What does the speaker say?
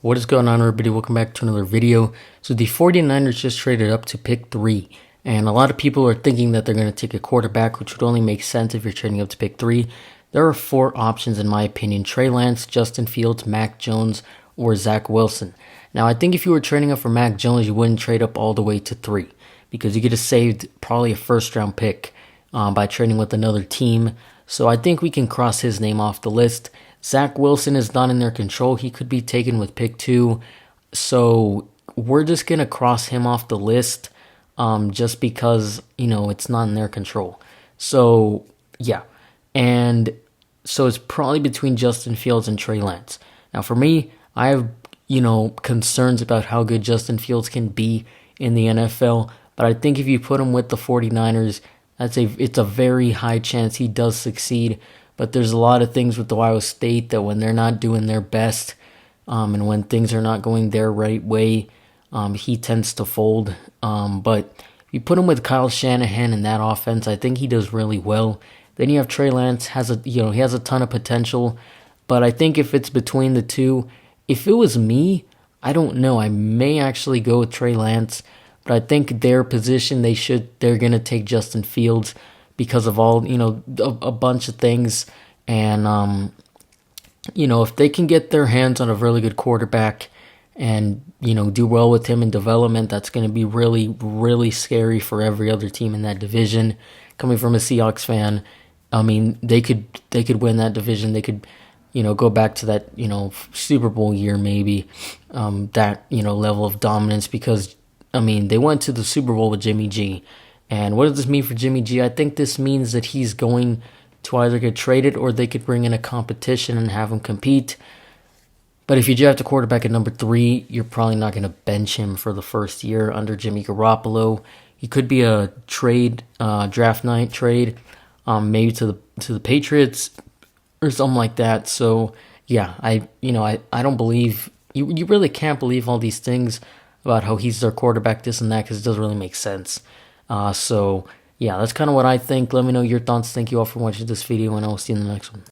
What is going on, everybody? Welcome back to another video. So the 49ers just traded up to pick 3, and a lot of people are thinking that they're going to take a quarterback, which would only make sense if you're trading up to pick 3. There are 4 options in my opinion: Trey Lance, Justin Fields, Mac Jones, or Zach Wilson. Now, I think if you were trading up for Mac Jones, you wouldn't trade up all the way to 3 because you could have saved probably a first-round pick by trading with another team. So I think we can cross his name off the list. Zach Wilson is not in their control. He could be taken with pick 2. So we're just going to cross him off the list just because, it's not in their control. So, yeah. And so it's probably between Justin Fields and Trey Lance. Now, for me, I have, concerns about how good Justin Fields can be in the NFL. But I think if you put him with the 49ers, it's a very high chance he does succeed. But there's a lot of things with Ohio State that when they're not doing their best and when things are not going their right way, he tends to fold. But if you put him with Kyle Shanahan in that offense, I think he does really well. Then you have Trey Lance, he has a ton of potential. But I think if it's between the two, if it was me, I don't know. I may actually go with Trey Lance. But I think their position, they're going to take Justin Fields because of all, a bunch of things. And, if they can get their hands on a really good quarterback and, do well with him in development, that's going to be really, really scary for every other team in that division. Coming from a Seahawks fan, I mean, they could win that division. They could, go back to that, Super Bowl year maybe, that, level of dominance because, they went to the Super Bowl with Jimmy G. And what does this mean for Jimmy G? I think this means that he's going to either get traded or they could bring in a competition and have him compete. But if you draft a quarterback at number 3, you're probably not going to bench him for the first year under Jimmy Garoppolo. He could be a trade, draft night trade, maybe to the Patriots or something like that. So yeah, I don't believe you really can't believe all these things about how he's their quarterback, this and that, because it doesn't really make sense. So yeah, that's kind of what I think. Let me know your thoughts. Thank you all for watching this video, and I will see you in the next one.